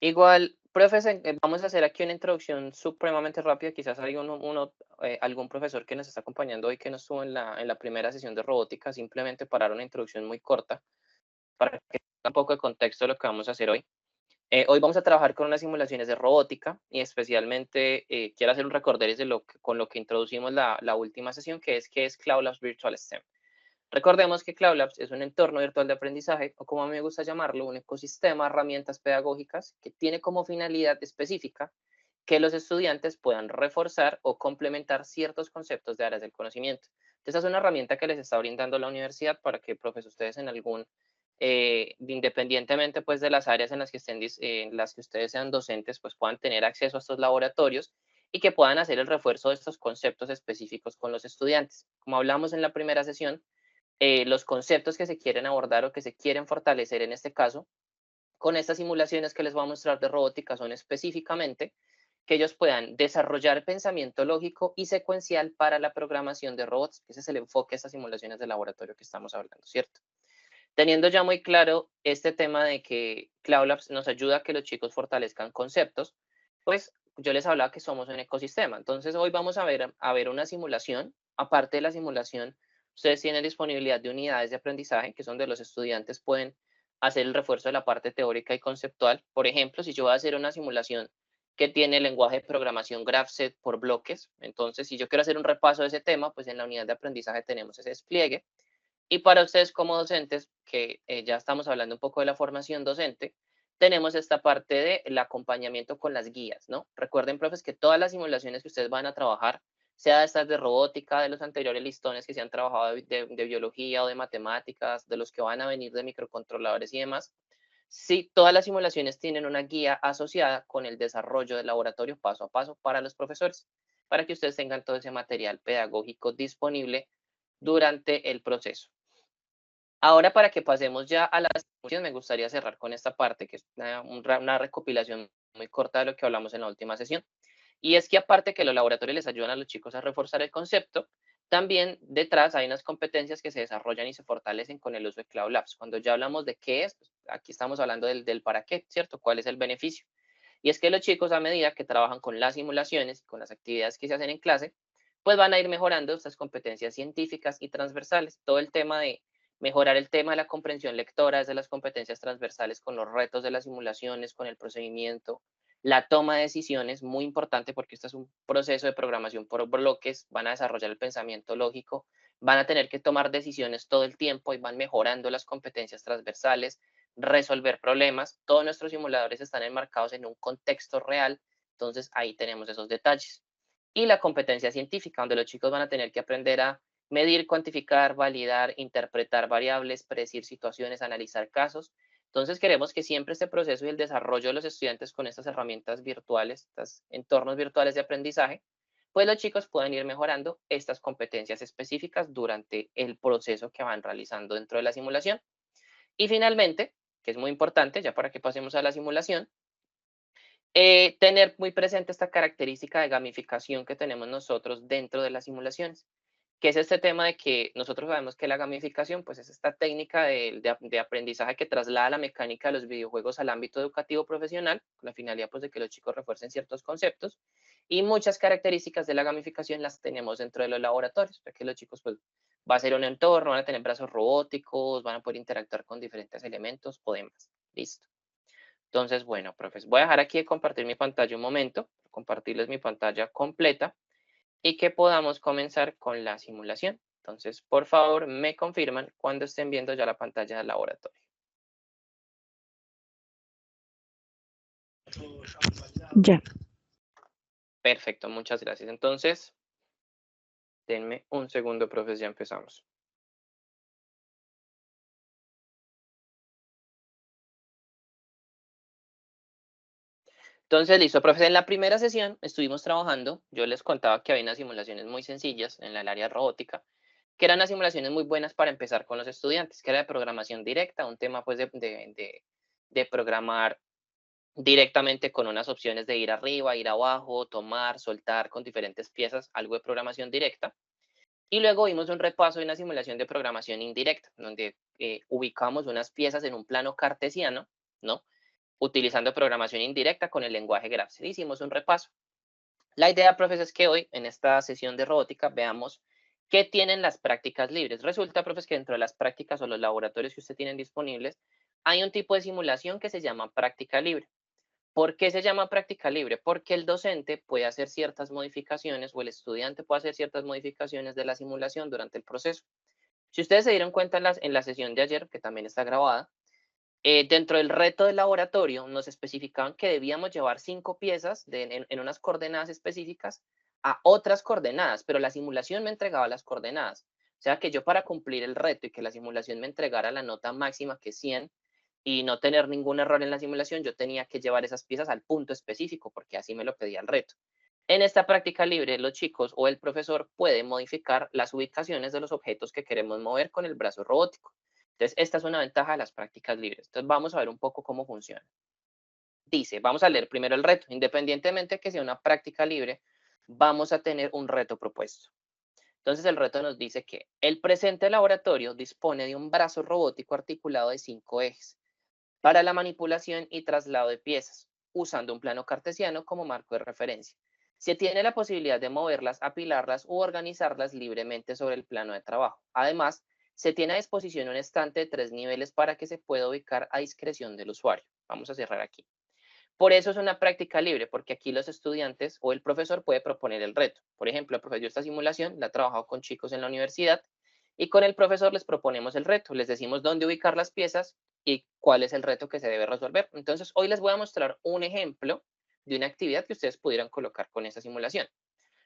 Igual, profes, vamos a hacer aquí una introducción supremamente rápida. Quizás hay algún profesor que nos está acompañando hoy que no estuvo en la primera sesión de robótica, simplemente para dar una introducción muy corta, para que tenga un poco de contexto de lo que vamos a hacer hoy. Hoy vamos a trabajar con unas simulaciones de robótica y especialmente quiero hacer un recorderis de con lo que introducimos la última sesión, que es Cloud Labs Virtual STEM. Recordemos que Cloud Labs es un entorno virtual de aprendizaje, o como a mí me gusta llamarlo, un ecosistema de herramientas pedagógicas que tiene como finalidad específica que los estudiantes puedan reforzar o complementar ciertos conceptos de áreas del conocimiento. Esta es una herramienta que les está brindando la universidad para que, profes, ustedes independientemente pues de las áreas en las que en las que ustedes sean docentes, pues puedan tener acceso a estos laboratorios y que puedan hacer el refuerzo de estos conceptos específicos con los estudiantes. Como hablamos en la primera sesión, los conceptos que se quieren abordar o que se quieren fortalecer en este caso, con estas simulaciones que les voy a mostrar de robótica son específicamente que ellos puedan desarrollar pensamiento lógico y secuencial para la programación de robots. Ese es el enfoque de estas simulaciones de laboratorio que estamos hablando, ¿cierto? Teniendo ya muy claro este tema de que Cloud Labs nos ayuda a que los chicos fortalezcan conceptos, pues yo les hablaba que somos un ecosistema. Entonces hoy vamos a ver una simulación. Aparte de la simulación, ustedes tienen disponibilidad de unidades de aprendizaje, que son donde los estudiantes pueden hacer el refuerzo de la parte teórica y conceptual. Por ejemplo, si yo voy a hacer una simulación que tiene el lenguaje de programación GraphSet por bloques, entonces si yo quiero hacer un repaso de ese tema, pues en la unidad de aprendizaje tenemos ese despliegue. Y para ustedes como docentes, que ya estamos hablando un poco de la formación docente, tenemos esta parte del acompañamiento con las guías, ¿no? Recuerden, profes, que todas las simulaciones que ustedes van a trabajar, sea estas de robótica, de los anteriores listones que se han trabajado de biología o de matemáticas, de los que van a venir de microcontroladores y demás, sí, todas las simulaciones tienen una guía asociada con el desarrollo del laboratorio paso a paso para los profesores, para que ustedes tengan todo ese material pedagógico disponible durante el proceso. Ahora, para que pasemos ya a las conclusiones, me gustaría cerrar con esta parte, que es una recopilación muy corta de lo que hablamos en la última sesión. Y es que aparte que los laboratorios les ayudan a los chicos a reforzar el concepto, también detrás hay unas competencias que se desarrollan y se fortalecen con el uso de Cloud Labs. Cuando ya hablamos de qué es, pues aquí estamos hablando del para qué, ¿cierto? ¿Cuál es el beneficio? Y es que los chicos, a medida que trabajan con las simulaciones, con las actividades que se hacen en clase, pues van a ir mejorando estas competencias científicas y transversales. Todo el tema de mejorar el tema de la comprensión lectora es de las competencias transversales con los retos de las simulaciones, con el procedimiento, la toma de decisiones, muy importante porque este es un proceso de programación por bloques, van a desarrollar el pensamiento lógico, van a tener que tomar decisiones todo el tiempo y van mejorando las competencias transversales, resolver problemas. Todos nuestros simuladores están enmarcados en un contexto real, entonces ahí tenemos esos detalles. Y la competencia científica, donde los chicos van a tener que aprender a medir, cuantificar, validar, interpretar variables, predecir situaciones, analizar casos. Entonces queremos que siempre este proceso y el desarrollo de los estudiantes con estas herramientas virtuales, estos entornos virtuales de aprendizaje, pues los chicos puedan ir mejorando estas competencias específicas durante el proceso que van realizando dentro de la simulación. Y finalmente, que es muy importante, ya para que pasemos a la simulación, tener muy presente esta característica de gamificación que tenemos nosotros dentro de las simulaciones, que es este tema de que nosotros sabemos que la gamificación pues es esta técnica de aprendizaje que traslada la mecánica de los videojuegos al ámbito educativo profesional, con la finalidad pues de que los chicos refuercen ciertos conceptos, y muchas características de la gamificación las tenemos dentro de los laboratorios, ya que los chicos pues va a ser un entorno, van a tener brazos robóticos, van a poder interactuar con diferentes elementos o demás. Listo. Entonces, bueno, profes, voy a dejar aquí de compartir mi pantalla un momento, compartirles mi pantalla completa y que podamos comenzar con la simulación. Entonces, por favor, me confirman cuando estén viendo ya la pantalla del laboratorio. Ya. Perfecto, muchas gracias. Entonces, denme un segundo, profes, ya empezamos. Entonces, listo, profes. En la primera sesión estuvimos trabajando, yo les contaba que había unas simulaciones muy sencillas en el área robótica, que eran unas simulaciones muy buenas para empezar con los estudiantes, que era de programación directa, un tema pues de programar directamente con unas opciones de ir arriba, ir abajo, tomar, soltar con diferentes piezas, algo de programación directa. Y luego vimos un repaso de una simulación de programación indirecta, donde ubicamos unas piezas en un plano cartesiano, ¿no? utilizando programación indirecta con el lenguaje GraphC. Hicimos un repaso. La idea, profes, es que hoy en esta sesión de robótica veamos qué tienen las prácticas libres. Resulta, profes, que dentro de las prácticas o los laboratorios que usted tienen disponibles, hay un tipo de simulación que se llama práctica libre. ¿Por qué se llama práctica libre? Porque el docente puede hacer ciertas modificaciones o el estudiante puede hacer ciertas modificaciones de la simulación durante el proceso. Si ustedes se dieron cuenta en la sesión de ayer, que también está grabada, dentro del reto del laboratorio nos especificaban que debíamos llevar 5 piezas en unas coordenadas específicas a otras coordenadas, pero la simulación me entregaba las coordenadas. O sea que yo, para cumplir el reto y que la simulación me entregara la nota máxima, que es 100, y no tener ningún error en la simulación, yo tenía que llevar esas piezas al punto específico, porque así me lo pedía el reto. En esta práctica libre, los chicos o el profesor puede modificar las ubicaciones de los objetos que queremos mover con el brazo robótico. Entonces, esta es una ventaja de las prácticas libres. Entonces, vamos a ver un poco cómo funciona. Dice, vamos a leer primero el reto. Independientemente de que sea una práctica libre, vamos a tener un reto propuesto. Entonces, el reto nos dice que el presente laboratorio dispone de un brazo robótico articulado de 5 ejes para la manipulación y traslado de piezas, usando un plano cartesiano como marco de referencia. Se tiene la posibilidad de moverlas, apilarlas u organizarlas libremente sobre el plano de trabajo. Además, se tiene a disposición un estante de 3 niveles para que se pueda ubicar a discreción del usuario. Vamos a cerrar aquí. Por eso es una práctica libre, porque aquí los estudiantes o el profesor puede proponer el reto. Por ejemplo, el profesor, yo esta simulación la he trabajado con chicos en la universidad y con el profesor les proponemos el reto. Les decimos dónde ubicar las piezas y cuál es el reto que se debe resolver. Entonces, hoy les voy a mostrar un ejemplo de una actividad que ustedes pudieran colocar con esta simulación.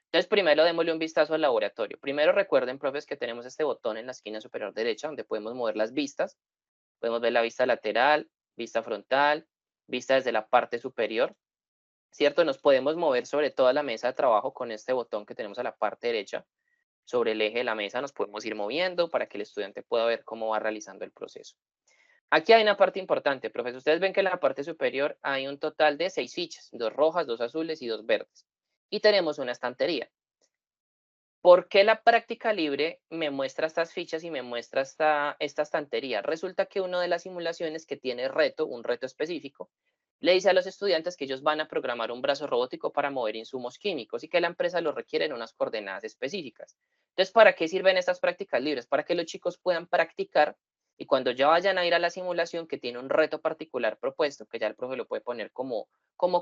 Entonces, primero démosle un vistazo al laboratorio. Primero recuerden, profes, que tenemos este botón en la esquina superior derecha donde podemos mover las vistas. Podemos ver la vista lateral, vista frontal, vista desde la parte superior, ¿cierto? Nos podemos mover sobre toda la mesa de trabajo con este botón que tenemos a la parte derecha. Sobre el eje de la mesa nos podemos ir moviendo para que el estudiante pueda ver cómo va realizando el proceso. Aquí hay una parte importante, profesor. Ustedes ven que en la parte superior hay un total de 6 fichas, 2 rojas, 2 azules y 2 verdes. Y tenemos una estantería. ¿Por qué la práctica libre me muestra estas fichas y me muestra esta estantería? Resulta que una de las simulaciones que tiene reto, un reto específico, le dice a los estudiantes que ellos van a programar un brazo robótico para mover insumos químicos y que la empresa lo requiere en unas coordenadas específicas. Entonces, ¿para qué sirven estas prácticas libres? Para que los chicos puedan practicar y cuando ya vayan a ir a la simulación que tiene un reto particular propuesto, que ya el profe lo puede poner como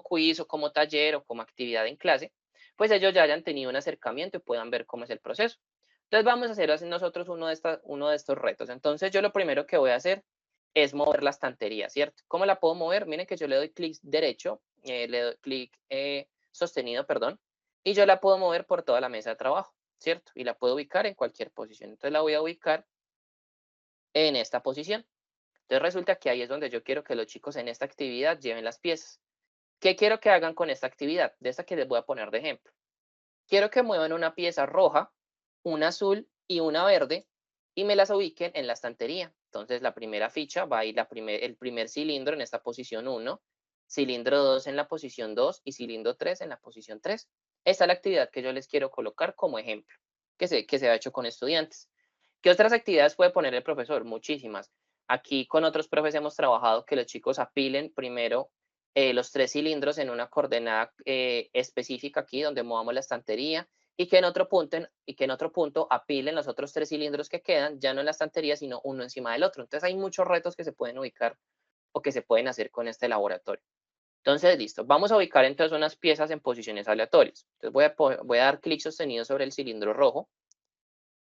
quiz o como taller o como actividad en clase, pues ellos ya hayan tenido un acercamiento y puedan ver cómo es el proceso. Entonces vamos a hacer nosotros uno de estos retos. Entonces yo lo primero que voy a hacer es mover la estantería, ¿cierto? ¿Cómo la puedo mover? Miren que yo le doy clic derecho, le doy clic sostenido, perdón, y yo la puedo mover por toda la mesa de trabajo, ¿cierto? Y la puedo ubicar en cualquier posición. Entonces la voy a ubicar en esta posición. Entonces resulta que ahí es donde yo quiero que los chicos en esta actividad lleven las piezas. ¿Qué quiero que hagan con esta actividad? De esta que les voy a poner de ejemplo. Quiero que muevan una pieza roja, una azul y una verde y me las ubiquen en la estantería. Entonces la primera ficha va a ir el primer cilindro en esta posición 1, cilindro 2 en la posición 2 y cilindro 3 en la posición 3. Esta es la actividad que yo les quiero colocar como ejemplo, que se ha hecho con estudiantes. ¿Qué otras actividades puede poner el profesor? Muchísimas. Aquí con otros profes hemos trabajado que los chicos apilen primero los 3 cilindros en una coordenada específica aquí donde movamos la estantería y que en otro punto apilen los otros 3 cilindros que quedan, ya no en la estantería, sino uno encima del otro. Entonces hay muchos retos que se pueden ubicar o que se pueden hacer con este laboratorio. Entonces, listo. Vamos a ubicar entonces unas piezas en posiciones aleatorias. Entonces voy a dar clic sostenido sobre el cilindro rojo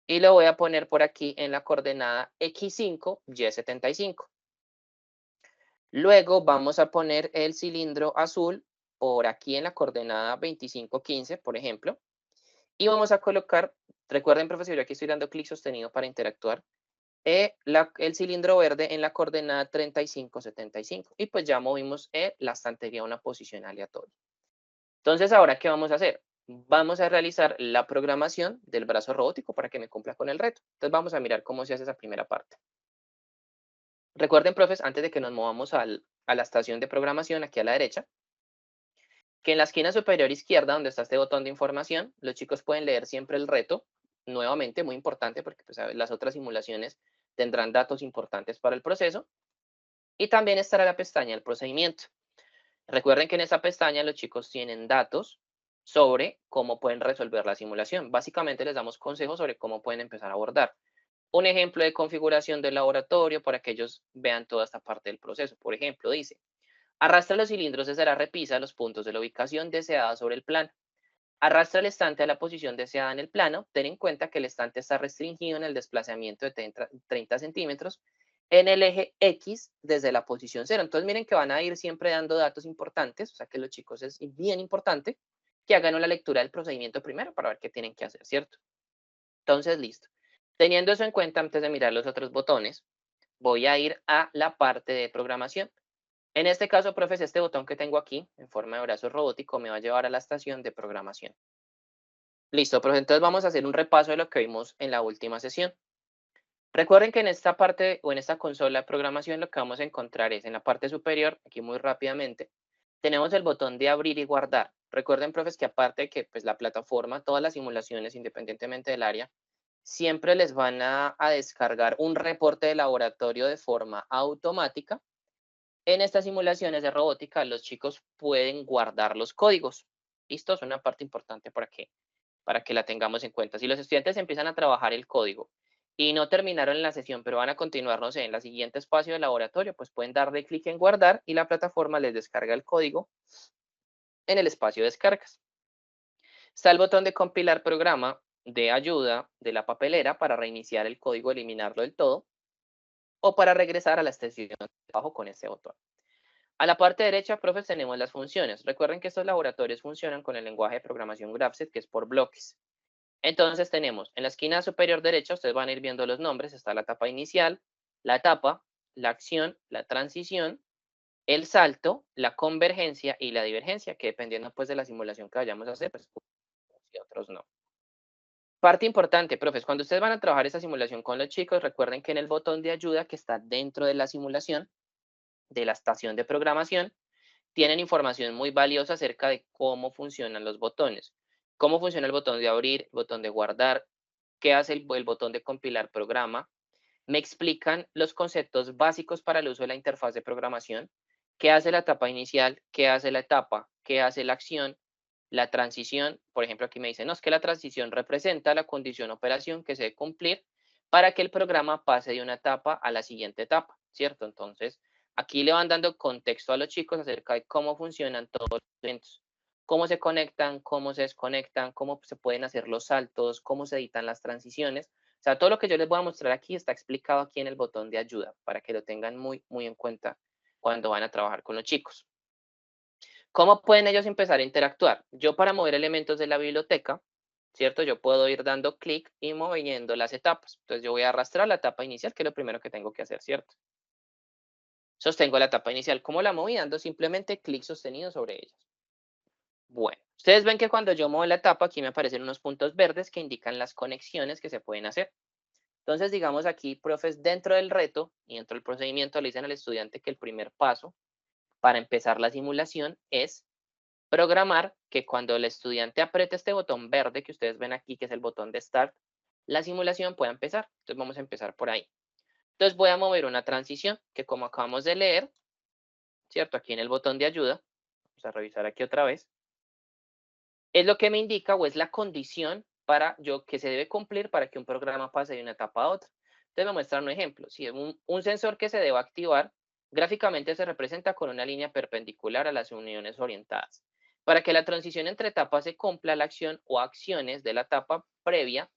y lo voy a poner por aquí en la coordenada X5, Y75. Luego vamos a poner el cilindro azul por aquí en la coordenada 2515, por ejemplo. Y vamos a colocar, recuerden, profesor, yo aquí estoy dando clic sostenido para interactuar, el cilindro verde en la coordenada 3575. Y pues ya movimos la estantería a una posición aleatoria. Entonces, ¿ahora qué vamos a hacer? Vamos a realizar la programación del brazo robótico para que me cumpla con el reto. Entonces, vamos a mirar cómo se hace esa primera parte. Recuerden, profes, antes de que nos movamos a la estación de programación aquí a la derecha, que en la esquina superior izquierda, donde está este botón de información, los chicos pueden leer siempre el reto, nuevamente muy importante porque pues, las otras simulaciones tendrán datos importantes para el proceso, y también estará la pestaña del procedimiento. Recuerden que en esta pestaña los chicos tienen datos sobre cómo pueden resolver la simulación. Básicamente les damos consejos sobre cómo pueden empezar a abordar. Un ejemplo de configuración del laboratorio para que ellos vean toda esta parte del proceso. Por ejemplo, dice, arrastra los cilindros desde la repisa a los puntos de la ubicación deseada sobre el plano. Arrastra el estante a la posición deseada en el plano. Ten en cuenta que el estante está restringido en el desplazamiento de 30 centímetros en el eje X desde la posición cero. Entonces miren que van a ir siempre dando datos importantes, o sea que los chicos es bien importante que hagan una lectura del procedimiento primero para ver qué tienen que hacer, ¿cierto? Entonces, listo. Teniendo eso en cuenta, antes de mirar los otros botones, voy a ir a la parte de programación. En este caso, profes, este botón que tengo aquí, en forma de brazo robótico, me va a llevar a la estación de programación. Listo, profe, entonces vamos a hacer un repaso de lo que vimos en la última sesión. Recuerden que en esta parte o en esta consola de programación lo que vamos a encontrar es en la parte superior, aquí muy rápidamente, tenemos el botón de abrir y guardar. Recuerden, profes, que aparte de que pues, la plataforma, todas las simulaciones, independientemente del área, siempre les van a descargar un reporte de laboratorio de forma automática. En estas simulaciones de robótica, los chicos pueden guardar los códigos. Esto es una parte importante para que la tengamos en cuenta. Si los estudiantes empiezan a trabajar el código y no terminaron en la sesión, pero van a continuar, no sé, en el siguiente espacio de laboratorio, pues pueden darle clic en guardar y la plataforma les descarga el código en el espacio de descargas. Está el botón de compilar programa de ayuda de la papelera para reiniciar el código, eliminarlo del todo, o para regresar a la estación de trabajo con este botón. A la parte derecha, profes, tenemos las funciones. Recuerden que estos laboratorios funcionan con el lenguaje de programación Graphic, que es por bloques. Entonces tenemos en la esquina superior derecha, ustedes van a ir viendo los nombres, está la etapa inicial, la etapa, la acción, la transición, el salto, la convergencia y la divergencia, que dependiendo pues de la simulación que vayamos a hacer, pues y otros no. Parte importante, profes, cuando ustedes van a trabajar esta simulación con los chicos, recuerden que en el botón de ayuda que está dentro de la simulación, de la estación de programación, tienen información muy valiosa acerca de cómo funcionan los botones. Cómo funciona el botón de abrir, el botón de guardar, qué hace el botón de compilar programa. Me explican los conceptos básicos para el uso de la interfaz de programación, qué hace la etapa inicial, qué hace la etapa, qué hace la acción, la transición. Por ejemplo, aquí me dicen, no, es que la transición representa la condición operación que se debe cumplir para que el programa pase de una etapa a la siguiente etapa, ¿cierto? Entonces, aquí le van dando contexto a los chicos acerca de cómo funcionan todos los eventos, cómo se conectan, cómo se desconectan, cómo se pueden hacer los saltos, cómo se editan las transiciones. O sea, todo lo que yo les voy a mostrar aquí está explicado aquí en el botón de ayuda para que lo tengan muy, muy en cuenta cuando van a trabajar con los chicos. ¿Cómo pueden ellos empezar a interactuar? Yo para mover elementos de la biblioteca, ¿cierto? Yo puedo ir dando clic y moviendo las etapas. Entonces yo voy a arrastrar la etapa inicial, que es lo primero que tengo que hacer, ¿cierto? Sostengo la etapa inicial. ¿Cómo la moví? Dando simplemente clic sostenido sobre ella. Bueno, ustedes ven que cuando yo muevo la etapa, aquí me aparecen unos puntos verdes que indican las conexiones que se pueden hacer. Entonces, digamos aquí, profes, dentro del reto y dentro del procedimiento le dicen al estudiante que el primer paso para empezar la simulación es programar que cuando el estudiante apriete este botón verde que ustedes ven aquí, que es el botón de Start, la simulación pueda empezar. Entonces vamos a empezar por ahí. Entonces voy a mover una transición que como acabamos de leer, ¿cierto? Aquí en el botón de ayuda, vamos a revisar aquí otra vez, es lo que me indica o es la condición para yo que se debe cumplir para que un programa pase de una etapa a otra. Entonces me muestran un ejemplo. Si es un sensor que se debe activar, gráficamente se representa con una línea perpendicular a las uniones orientadas. Para que la transición entre etapas se cumpla, la acción o acciones de la etapa previa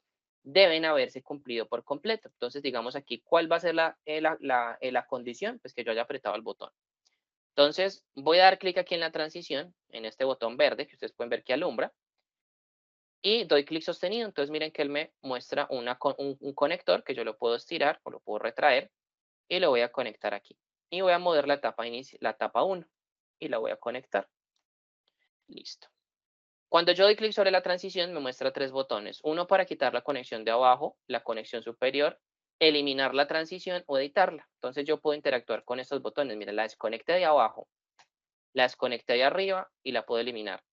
deben haberse cumplido por completo. Entonces, digamos aquí, ¿cuál va a ser la condición? Pues que yo haya apretado el botón. Entonces, voy a dar clic aquí en la transición, en este botón verde, que ustedes pueden ver que alumbra, y doy clic sostenido. Entonces, miren que él me muestra un conector que yo lo puedo estirar o lo puedo retraer, y lo voy a conectar aquí. Y voy a mover la etapa 1, y la voy a conectar. Listo. Cuando yo doy clic sobre la transición, me muestra tres botones. Uno para quitar la conexión de abajo, la conexión superior, eliminar la transición o editarla. Entonces, yo puedo interactuar con estos botones. Mira, la desconecté de abajo, la desconecté de arriba y la puedo eliminar.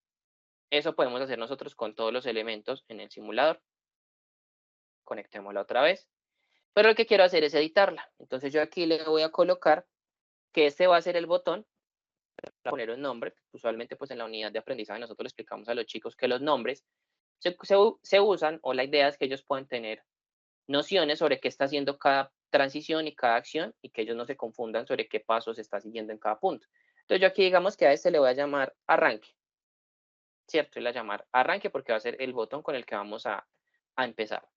Eso podemos hacer nosotros con todos los elementos en el simulador. Conectémosla otra vez. Pero lo que quiero hacer es editarla. Entonces yo aquí le voy a colocar que este va a ser el botón poner un nombre. Usualmente, pues en la unidad de aprendizaje nosotros le explicamos a los chicos que los nombres se usan, o la idea es que ellos puedan tener nociones sobre qué está haciendo cada transición y cada acción, y que ellos no se confundan sobre qué pasos se está siguiendo en cada punto. Entonces yo aquí digamos que a este le voy a llamar arranque, ¿cierto? Y le voy a llamar arranque porque va a ser el botón con el que vamos a empezar.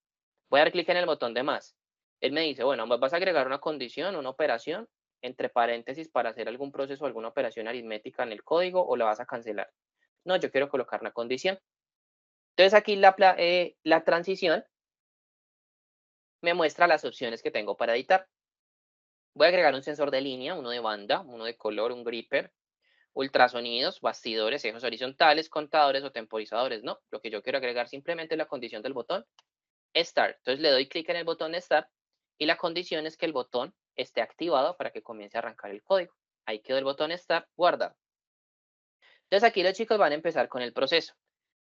Voy a dar clic en el botón de más. Él me dice, bueno, vas a agregar una condición, una operación, entre paréntesis para hacer algún proceso o alguna operación aritmética en el código, o la vas a cancelar. No, yo quiero colocar una condición. Entonces aquí la transición me muestra las opciones que tengo para editar. Voy a agregar un sensor de línea, uno de banda, uno de color, un gripper, ultrasonidos, bastidores, ejes horizontales, contadores o temporizadores, ¿no? Lo que yo quiero agregar simplemente es la condición del botón Start. Entonces le doy clic en el botón Start y la condición es que el botón esté activado para que comience a arrancar el código. Ahí quedó el botón Start, guardar. Entonces aquí los chicos van a empezar con el proceso.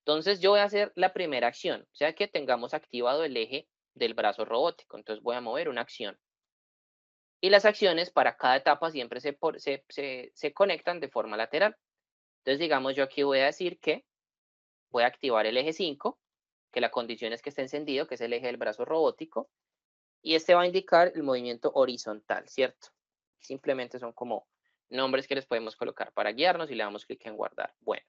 Entonces yo voy a hacer la primera acción, o sea que tengamos activado el eje del brazo robótico. Entonces voy a mover una acción. Y las acciones para cada etapa siempre se conectan de forma lateral. Entonces, digamos, yo aquí voy a decir que voy a activar el eje 5, que la condición es que esté encendido, que es el eje del brazo robótico, y este va a indicar el movimiento horizontal, ¿cierto? Simplemente son como nombres que les podemos colocar para guiarnos y le damos clic en guardar. Bueno,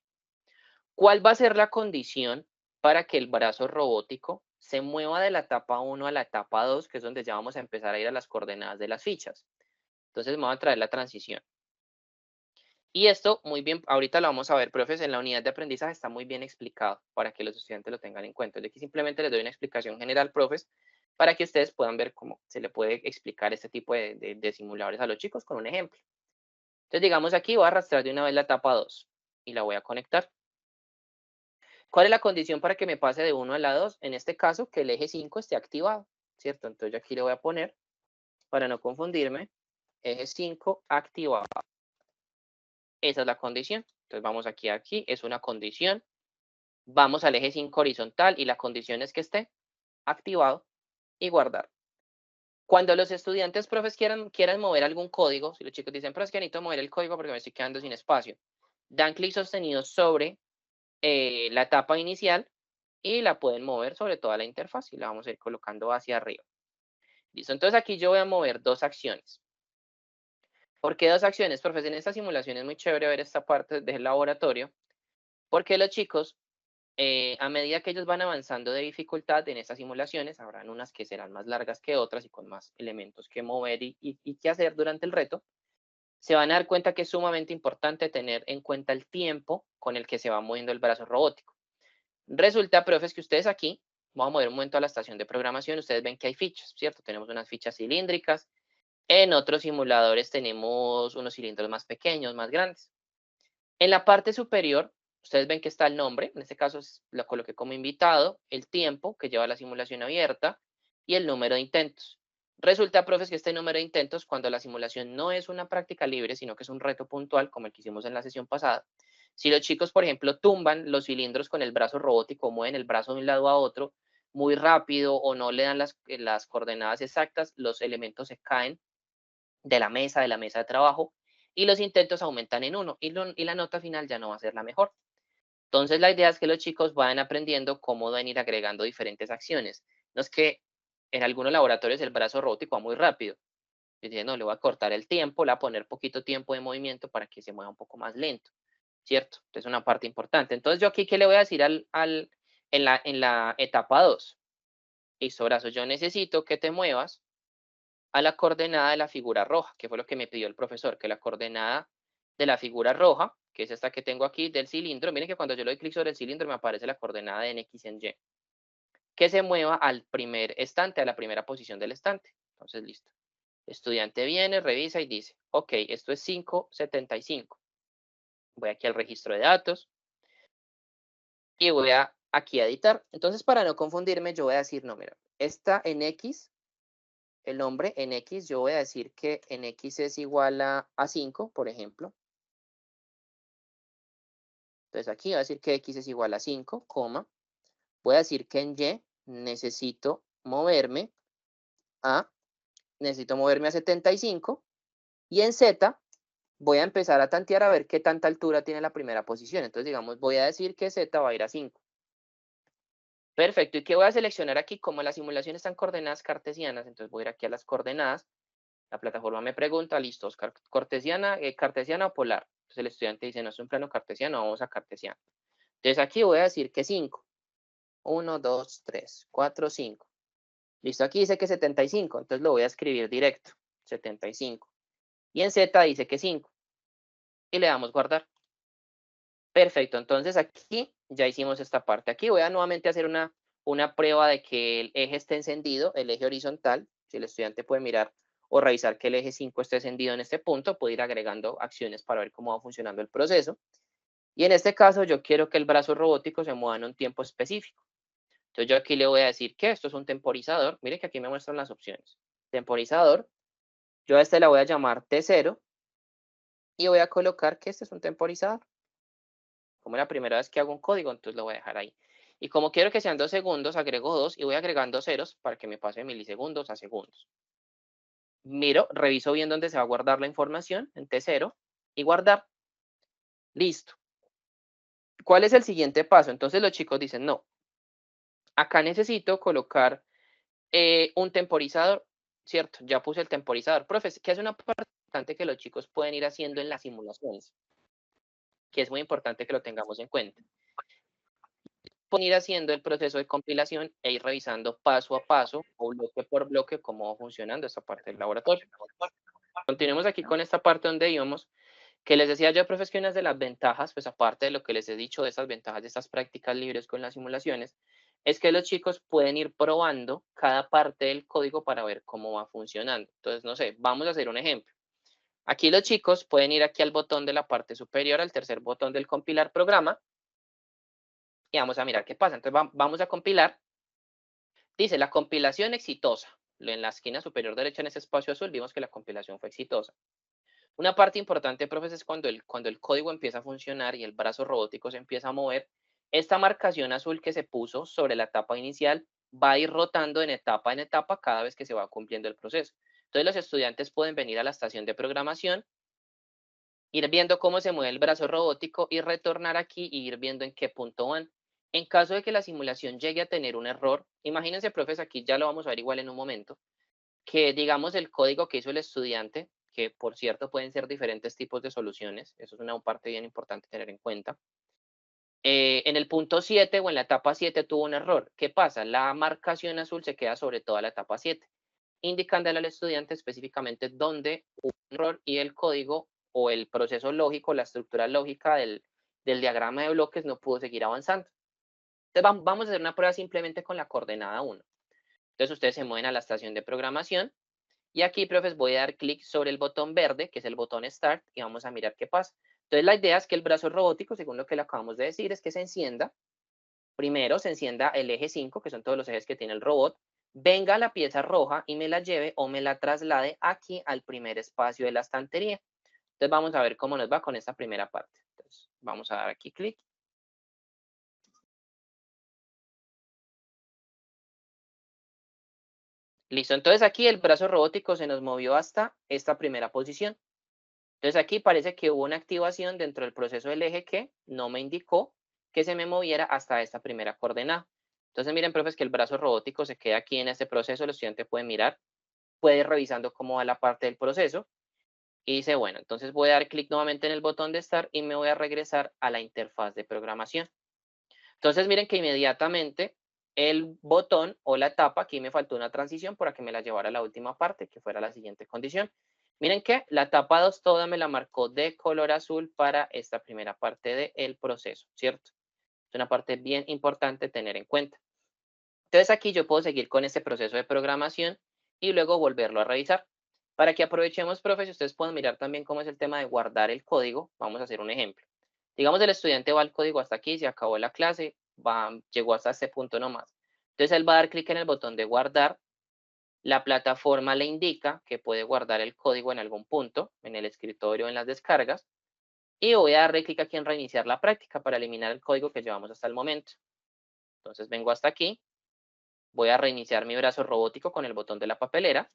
¿cuál va a ser la condición para que el brazo robótico se mueva de la etapa 1 a la etapa 2, que es donde ya vamos a empezar a ir a las coordenadas de las fichas? Entonces me voy a traer la transición. Y esto muy bien, ahorita lo vamos a ver, profes, en la unidad de aprendizaje está muy bien explicado para que los estudiantes lo tengan en cuenta. Yo aquí simplemente les doy una explicación general, profes, para que ustedes puedan ver cómo se le puede explicar este tipo de simuladores a los chicos con un ejemplo. Entonces, digamos aquí, voy a arrastrar de una vez la etapa 2 y la voy a conectar. ¿Cuál es la condición para que me pase de 1 a la 2? En este caso, que el eje 5 esté activado, ¿cierto? Entonces, yo aquí le voy a poner, para no confundirme, eje 5 activado. Esa es la condición. Entonces, vamos aquí, es una condición. Vamos al eje 5 horizontal y la condición es que esté activado y guardar. Cuando los estudiantes, profes, quieran mover algún código, si los chicos dicen, pero es que necesito mover el código porque me estoy quedando sin espacio, dan clic sostenido sobre la etapa inicial y la pueden mover sobre toda la interfaz y la vamos a ir colocando hacia arriba. Listo, entonces aquí yo voy a mover dos acciones. ¿Por qué dos acciones? Profes, en esta simulación es muy chévere ver esta parte del laboratorio, porque los chicos a medida que ellos van avanzando de dificultad en estas simulaciones, habrán unas que serán más largas que otras y con más elementos que mover y que hacer durante el reto, se van a dar cuenta que es sumamente importante tener en cuenta el tiempo con el que se va moviendo el brazo robótico. Resulta, profes, que ustedes aquí, vamos a mover un momento a la estación de programación, ustedes ven que hay fichas, ¿cierto? Tenemos unas fichas cilíndricas, en otros simuladores tenemos unos cilindros más pequeños, más grandes. En la parte superior, ustedes ven que está el nombre, en este caso lo coloqué como invitado, el tiempo que lleva la simulación abierta y el número de intentos. Resulta, profes, que este número de intentos, cuando la simulación no es una práctica libre, sino que es un reto puntual, como el que hicimos en la sesión pasada, si los chicos, por ejemplo, tumban los cilindros con el brazo robótico, mueven el brazo de un lado a otro muy rápido o no le dan las coordenadas exactas, los elementos se caen de la mesa de trabajo, y los intentos aumentan en 1 y la nota final ya no va a ser la mejor. Entonces la idea es que los chicos vayan aprendiendo cómo deben ir agregando diferentes acciones. No es que en algunos laboratorios el brazo robótico va muy rápido. Yo dije, no, le voy a cortar el tiempo, le voy a poner poquito tiempo de movimiento para que se mueva un poco más lento, ¿cierto? Entonces es una parte importante. Entonces yo aquí, ¿qué le voy a decir en la etapa 2? Listo, brazo, yo necesito que te muevas a la coordenada de la figura roja, que fue lo que me pidió el profesor, que la coordenada de la figura roja, que es esta que tengo aquí del cilindro, miren que cuando yo le doy clic sobre el cilindro me aparece la coordenada de en X en Y, que se mueva al primer estante, a la primera posición del estante. Entonces, listo. Estudiante viene, revisa y dice, ok, esto es 575. Voy aquí al registro de datos y voy aquí a editar. Entonces, para no confundirme, yo voy a decir, no, mira, esta en X, el nombre en X, yo voy a decir que en X es igual a 5, por ejemplo. Entonces aquí voy a decir que X es igual a 5, coma. Voy a decir que en Y necesito moverme a 75. Y en Z voy a empezar a tantear a ver qué tanta altura tiene la primera posición. Entonces, digamos, voy a decir que Z va a ir a 5. Perfecto. ¿Y qué voy a seleccionar aquí? Como la simulación está en coordenadas cartesianas, entonces voy a ir aquí a las coordenadas. La plataforma me pregunta, listo, cartesiana o polar. Entonces el estudiante dice, no es un plano cartesiano, vamos a cartesiano. Entonces aquí voy a decir que 5. 1, 2, 3, 4, 5. Listo, aquí dice que 75, entonces lo voy a escribir directo, 75. Y en Z dice que 5. Y le damos guardar. Perfecto, entonces aquí ya hicimos esta parte. Aquí voy a nuevamente hacer una prueba de que el eje esté encendido, el eje horizontal. Si el estudiante puede mirar o revisar que el eje 5 esté encendido en este punto, puede ir agregando acciones para ver cómo va funcionando el proceso. Y en este caso yo quiero que el brazo robótico se mueva en un tiempo específico. Entonces yo aquí le voy a decir que esto es un temporizador. Mire que aquí me muestran las opciones. Temporizador. Yo a este la voy a llamar T0 y voy a colocar que este es un temporizador. Como es la primera vez que hago un código, entonces lo voy a dejar ahí. Y como quiero que sean 2 segundos, agrego 2 y voy agregando ceros para que me pase de milisegundos a segundos. Miro, reviso bien dónde se va a guardar la información, en T0, y guardar. Listo. ¿Cuál es el siguiente paso? Entonces los chicos dicen, no, acá necesito colocar un temporizador, ¿cierto? Ya puse el temporizador. Profe, que es una parte importante que los chicos pueden ir haciendo en las simulaciones, que es muy importante que lo tengamos en cuenta. Pueden ir haciendo el proceso de compilación e ir revisando paso a paso o bloque por bloque cómo va funcionando esta parte del laboratorio. Continuemos aquí con esta parte donde íbamos, que les decía yo, profes, que unas de las ventajas, pues aparte de lo que les he dicho de estas ventajas de estas prácticas libres con las simulaciones, es que los chicos pueden ir probando cada parte del código para ver cómo va funcionando. Entonces, no sé, vamos a hacer un ejemplo. Aquí los chicos pueden ir aquí al botón de la parte superior, al tercer botón del compilar programa, y vamos a mirar qué pasa. Entonces, vamos a compilar. Dice, la compilación exitosa. En la esquina superior derecha, en ese espacio azul, vimos que la compilación fue exitosa. Una parte importante, profes, es cuando el código empieza a funcionar y el brazo robótico se empieza a mover, esta marcación azul que se puso sobre la etapa inicial va a ir rotando en etapa cada vez que se va cumpliendo el proceso. Entonces los estudiantes pueden venir a la estación de programación, ir viendo cómo se mueve el brazo robótico y retornar aquí y ir viendo en qué punto van. En caso de que la simulación llegue a tener un error, imagínense, profes, aquí ya lo vamos a ver igual en un momento, que digamos el código que hizo el estudiante, que por cierto pueden ser diferentes tipos de soluciones, eso es una parte bien importante tener en cuenta. En el punto 7 o en la etapa 7 tuvo un error. ¿Qué pasa? La marcación azul se queda sobre toda la etapa 7, indicándole al estudiante específicamente dónde hubo un error y el código o el proceso lógico, la estructura lógica del diagrama de bloques no pudo seguir avanzando. Entonces vamos a hacer una prueba simplemente con la coordenada 1. Entonces ustedes se mueven a la estación de programación y aquí, profes, voy a dar clic sobre el botón verde, que es el botón Start, y vamos a mirar qué pasa. Entonces la idea es que el brazo robótico, según lo que le acabamos de decir, es que se encienda. Primero se encienda el eje 5, que son todos los ejes que tiene el robot, venga la pieza roja y me la lleve o me la traslade aquí al primer espacio de la estantería. Entonces vamos a ver cómo nos va con esta primera parte. Entonces vamos a dar aquí clic. Listo, entonces aquí el brazo robótico se nos movió hasta esta primera posición. Entonces aquí parece que hubo una activación dentro del proceso del eje que no me indicó que se me moviera hasta esta primera coordenada. Entonces miren, profes, que el brazo robótico se queda aquí en este proceso, el estudiante puede mirar, puede ir revisando cómo va la parte del proceso y dice, bueno, entonces voy a dar clic nuevamente en el botón de Start y me voy a regresar a la interfaz de programación. Entonces miren que inmediatamente el botón o la etapa, aquí me faltó una transición para que me la llevara a la última parte, que fuera la siguiente condición. Miren que la etapa 2 toda me la marcó de color azul para esta primera parte del proceso, ¿cierto? Es una parte bien importante tener en cuenta. Entonces aquí yo puedo seguir con este proceso de programación y luego volverlo a revisar. Para que aprovechemos, profe, si ustedes pueden mirar también cómo es el tema de guardar el código, vamos a hacer un ejemplo. Digamos, el estudiante va al código hasta aquí, se acabó la clase, llegó hasta este punto nomás. Entonces él va a dar clic en el botón de guardar. La plataforma le indica que puede guardar el código en algún punto, en el escritorio o en las descargas. Y voy a darle clic aquí en reiniciar la práctica para eliminar el código que llevamos hasta el momento. Entonces vengo hasta aquí. Voy a reiniciar mi brazo robótico con el botón de la papelera.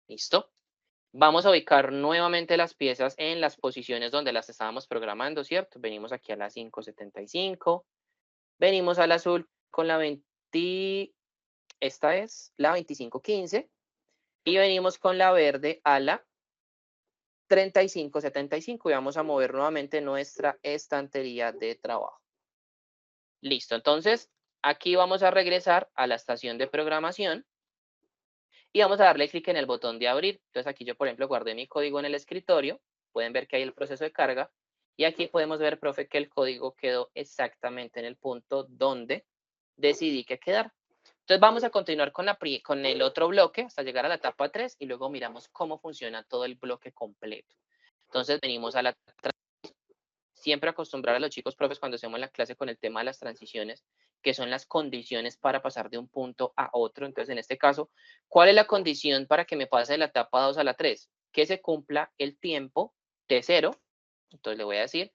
Listo. Vamos a ubicar nuevamente las piezas en las posiciones donde las estábamos programando, ¿cierto? Venimos aquí a la 575, venimos al azul con la 20, esta es la 2515, y venimos con la verde a la 3575 y vamos a mover nuevamente nuestra estantería de trabajo. Listo, entonces aquí vamos a regresar a la estación de programación y vamos a darle clic en el botón de abrir. Entonces aquí yo, por ejemplo, guardé mi código en el escritorio. Pueden ver que hay el proceso de carga. Y aquí podemos ver, profe, que el código quedó exactamente en el punto donde decidí que quedara. Entonces vamos a continuar con el otro bloque hasta llegar a la etapa 3 y luego miramos cómo funciona todo el bloque completo. Entonces venimos a la siempre acostumbrar a los chicos, profes, cuando hacemos la clase con el tema de las transiciones, que son las condiciones para pasar de un punto a otro. Entonces, en este caso, ¿cuál es la condición para que me pase de la etapa 2 a la 3? Que se cumpla el tiempo T0. Entonces le voy a decir,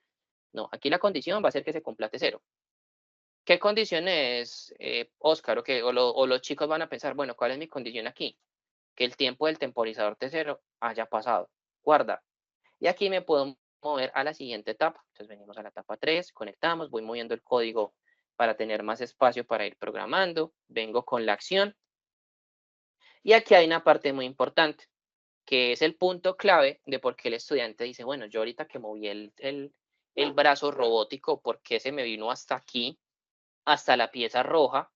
no, aquí la condición va a ser que se cumpla T0. ¿Qué condición es, Oscar? O los chicos van a pensar, bueno, ¿cuál es mi condición aquí? Que el tiempo del temporizador T0 haya pasado. Guarda. Y aquí me puedo mover a la siguiente etapa. Entonces venimos a la etapa 3, conectamos, voy moviendo el código para tener más espacio para ir programando. Vengo con la acción. Y aquí hay una parte muy importante, que es el punto clave de por qué el estudiante dice, bueno, yo ahorita que moví el brazo robótico, ¿por qué se me vino hasta aquí, hasta la pieza roja,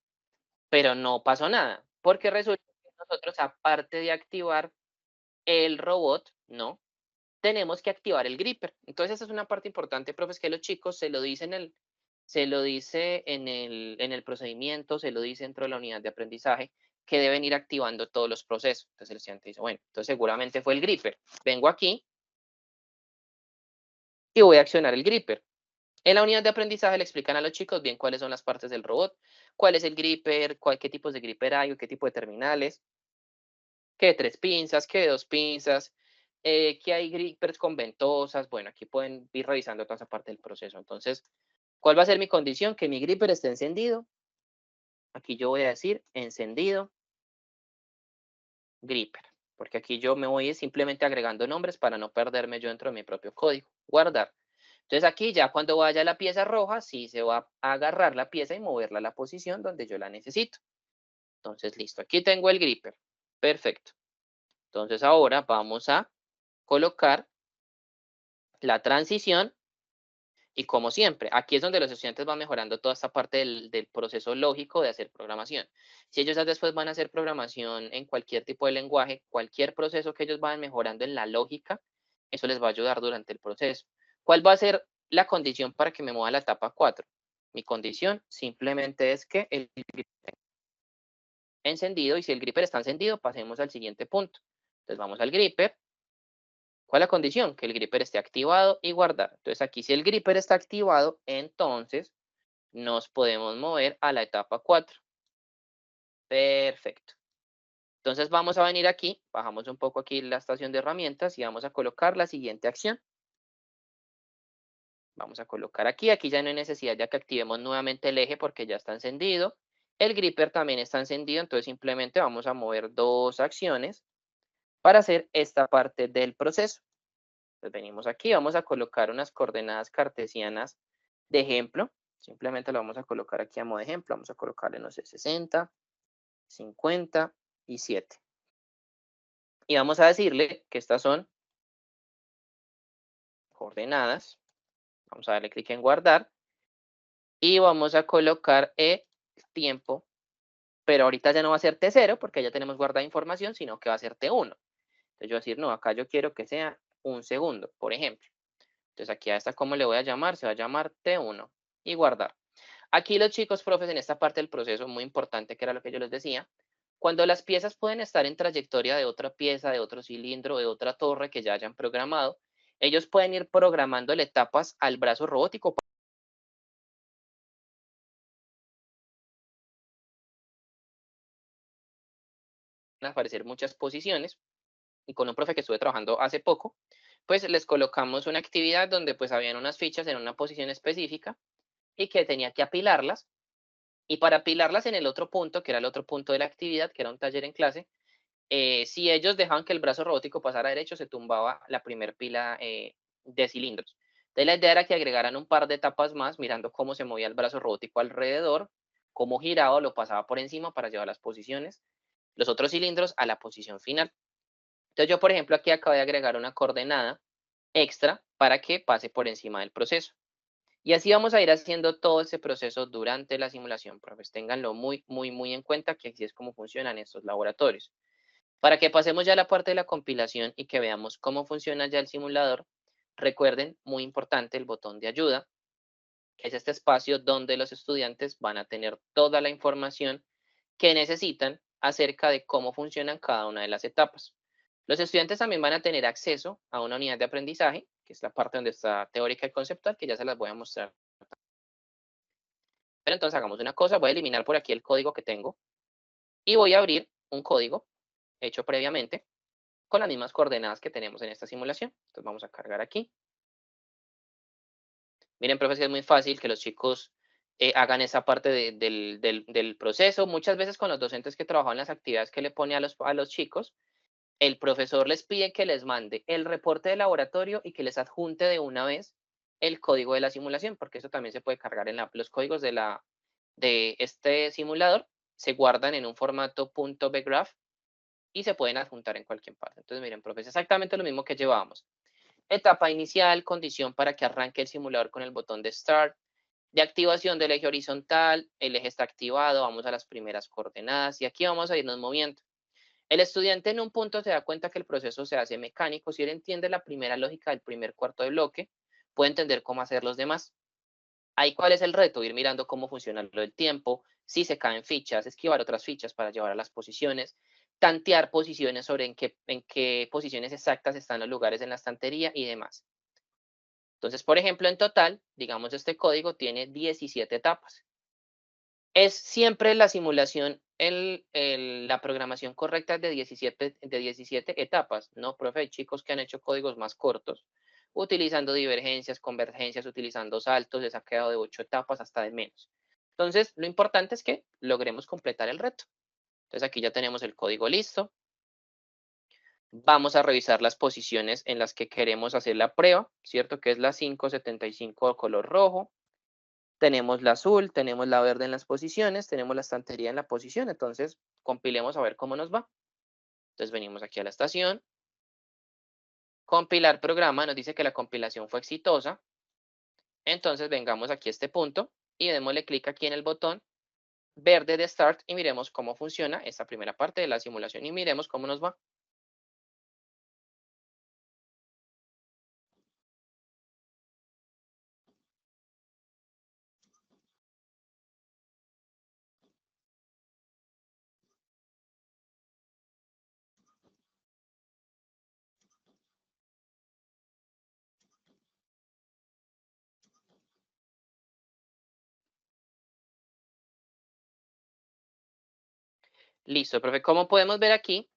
pero no pasó nada? Porque resulta que nosotros, aparte de activar el robot, ¿no? Tenemos que activar el gripper. Entonces, esa es una parte importante, profes, que los chicos se lo dice en el procedimiento, se lo dice dentro de la unidad de aprendizaje, que deben ir activando todos los procesos. Entonces, el estudiante dice, bueno, entonces seguramente fue el gripper. Vengo aquí y voy a accionar el gripper. En la unidad de aprendizaje le explican a los chicos bien cuáles son las partes del robot, cuál es el gripper, qué tipos de gripper hay o qué tipo de terminales, que de 3 pinzas, que de 2 pinzas, que hay grippers con ventosas. Bueno, aquí pueden ir revisando toda esa parte del proceso. Entonces, ¿cuál va a ser mi condición? Que mi gripper esté encendido. Aquí yo voy a decir encendido gripper, porque aquí yo me voy simplemente agregando nombres para no perderme yo dentro de mi propio código. Guardar. Entonces aquí ya cuando vaya la pieza roja, sí se va a agarrar la pieza y moverla a la posición donde yo la necesito. Entonces, listo. Aquí tengo el gripper. Perfecto. Entonces ahora vamos a colocar la transición y como siempre, aquí es donde los estudiantes van mejorando toda esta parte del proceso lógico de hacer programación. Si ellos ya después van a hacer programación en cualquier tipo de lenguaje, cualquier proceso que ellos vayan mejorando en la lógica, eso les va a ayudar durante el proceso. ¿Cuál va a ser la condición para que me mueva a la etapa 4? Mi condición simplemente es que el gripper esté encendido y si el gripper está encendido, pasemos al siguiente punto. Entonces vamos al gripper. ¿Cuál es la condición? Que el gripper esté activado y guardar. Entonces aquí si el gripper está activado, entonces nos podemos mover a la etapa 4. Perfecto. Entonces vamos a venir aquí, bajamos un poco aquí la estación de herramientas y vamos a colocar la siguiente acción. Vamos a colocar aquí ya no hay necesidad ya que activemos nuevamente el eje porque ya está encendido. El gripper también está encendido, entonces simplemente vamos a mover 2 acciones para hacer esta parte del proceso. Entonces venimos aquí, vamos a colocar unas coordenadas cartesianas de ejemplo. Simplemente lo vamos a colocar aquí a modo de ejemplo. Vamos a colocarle, no sé, 60, 50 y 7. Y vamos a decirle que estas son coordenadas. Vamos a darle clic en guardar. Y vamos a colocar el tiempo. Pero ahorita ya no va a ser T0 porque ya tenemos guardada información, sino que va a ser T1. Entonces yo voy a decir, no, acá yo quiero que sea 1 segundo, por ejemplo. Entonces aquí a esta, ¿cómo le voy a llamar? Se va a llamar T1 y guardar. Aquí los chicos, profes, en esta parte del proceso, muy importante, que era lo que yo les decía, cuando las piezas pueden estar en trayectoria de otra pieza, de otro cilindro, de otra torre que ya hayan programado, ellos pueden ir programándole etapas al brazo robótico. Van a aparecer muchas posiciones y con un profe que estuve trabajando hace poco, pues les colocamos una actividad donde pues habían unas fichas en una posición específica y que tenía que apilarlas. Y para apilarlas en el otro punto, que era el otro punto de la actividad, que era un taller en clase, si ellos dejaban que el brazo robótico pasara derecho, se tumbaba la primer pila de cilindros. Entonces la idea era que agregaran un par de etapas más, mirando cómo se movía el brazo robótico alrededor, cómo giraba, lo pasaba por encima para llevar las posiciones, los otros cilindros a la posición final. Entonces yo, por ejemplo, aquí acabo de agregar una coordenada extra para que pase por encima del proceso. Y así vamos a ir haciendo todo ese proceso durante la simulación, profes. Ténganlo muy, muy, muy en cuenta que así es como funcionan estos laboratorios. Para que pasemos ya a la parte de la compilación y que veamos cómo funciona ya el simulador, recuerden, muy importante, el botón de ayuda, que es este espacio donde los estudiantes van a tener toda la información que necesitan acerca de cómo funcionan cada una de las etapas. Los estudiantes también van a tener acceso a una unidad de aprendizaje, que es la parte donde está teórica y conceptual, que ya se las voy a mostrar. Pero entonces hagamos una cosa, voy a eliminar por aquí el código que tengo y voy a abrir un código hecho previamente con las mismas coordenadas que tenemos en esta simulación. Entonces vamos a cargar aquí. Miren, profe, que es muy fácil que los chicos hagan esa parte del proceso. Muchas veces con los docentes que trabajan las actividades que le pone a los chicos, el profesor les pide que les mande el reporte de laboratorio y que les adjunte de una vez el código de la simulación, porque eso también se puede cargar en los códigos de este simulador, se guardan en un formato .bgraph y se pueden adjuntar en cualquier parte. Entonces, miren, profe, es exactamente lo mismo que llevábamos. Etapa inicial, condición para que arranque el simulador con el botón de Start, de activación del eje horizontal, el eje está activado, vamos a las primeras coordenadas y aquí vamos a irnos moviendo. El estudiante en un punto se da cuenta que el proceso se hace mecánico. Si él entiende la primera lógica del primer cuarto de bloque, puede entender cómo hacer los demás. Ahí, ¿cuál es el reto? Ir mirando cómo funciona lo del tiempo, si se caen fichas, esquivar otras fichas para llevar a las posiciones, tantear posiciones sobre en qué posiciones exactas están los lugares en la estantería y demás. Entonces, por ejemplo, en total, digamos, este código tiene 17 etapas. Es siempre la simulación, la programación correcta de 17 etapas, ¿no, profe? Hay chicos que han hecho códigos más cortos, utilizando divergencias, convergencias, utilizando saltos, les ha quedado de 8 etapas hasta de menos. Entonces, lo importante es que logremos completar el reto. Entonces, aquí ya tenemos el código listo. Vamos a revisar las posiciones en las que queremos hacer la prueba, ¿cierto? Que es la 575 color rojo. Tenemos la azul, tenemos la verde en las posiciones, tenemos la estantería en la posición, entonces compilemos a ver cómo nos va. Entonces venimos aquí a la estación, compilar programa, nos dice que la compilación fue exitosa, entonces vengamos aquí a este punto y démosle clic aquí en el botón verde de Start y miremos cómo funciona esta primera parte de la simulación y miremos cómo nos va. Listo, profe, como podemos ver aquí,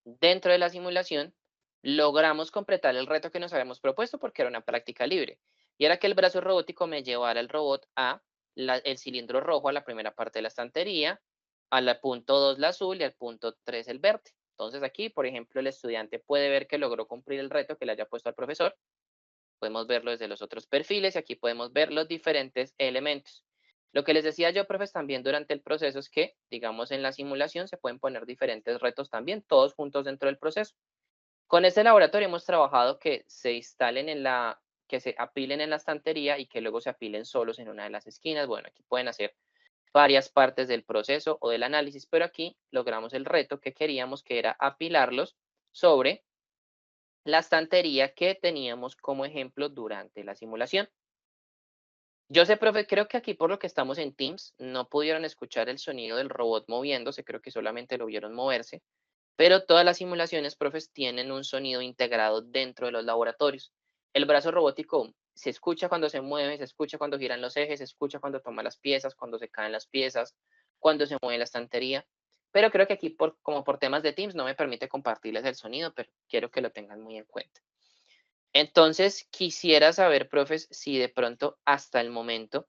dentro de la simulación, logramos completar el reto que nos habíamos propuesto porque era una práctica libre. Y era que el brazo robótico me llevara el robot a el cilindro rojo, a la primera parte de la estantería, al punto 2 la azul y al punto 3 el verde. Entonces aquí, por ejemplo, el estudiante puede ver que logró cumplir el reto que le haya puesto al profesor. Podemos verlo desde los otros perfiles y aquí podemos ver los diferentes elementos. Lo que les decía yo, profes, también durante el proceso es que, digamos, en la simulación se pueden poner diferentes retos también, todos juntos dentro del proceso. Con este laboratorio hemos trabajado que se instalen que se apilen en la estantería y que luego se apilen solos en una de las esquinas. Bueno, aquí pueden hacer varias partes del proceso o del análisis, pero aquí logramos el reto que queríamos, que era apilarlos sobre la estantería que teníamos como ejemplo durante la simulación. Yo sé, profe, creo que aquí por lo que estamos en Teams no pudieron escuchar el sonido del robot moviéndose, creo que solamente lo vieron moverse, pero todas las simulaciones, profes, tienen un sonido integrado dentro de los laboratorios. El brazo robótico se escucha cuando se mueve, se escucha cuando giran los ejes, se escucha cuando toma las piezas, cuando se caen las piezas, cuando se mueve la estantería. Pero creo que aquí, como por temas de Teams, no me permite compartirles el sonido, pero quiero que lo tengan muy en cuenta. Entonces, quisiera saber, profes, si de pronto hasta el momento.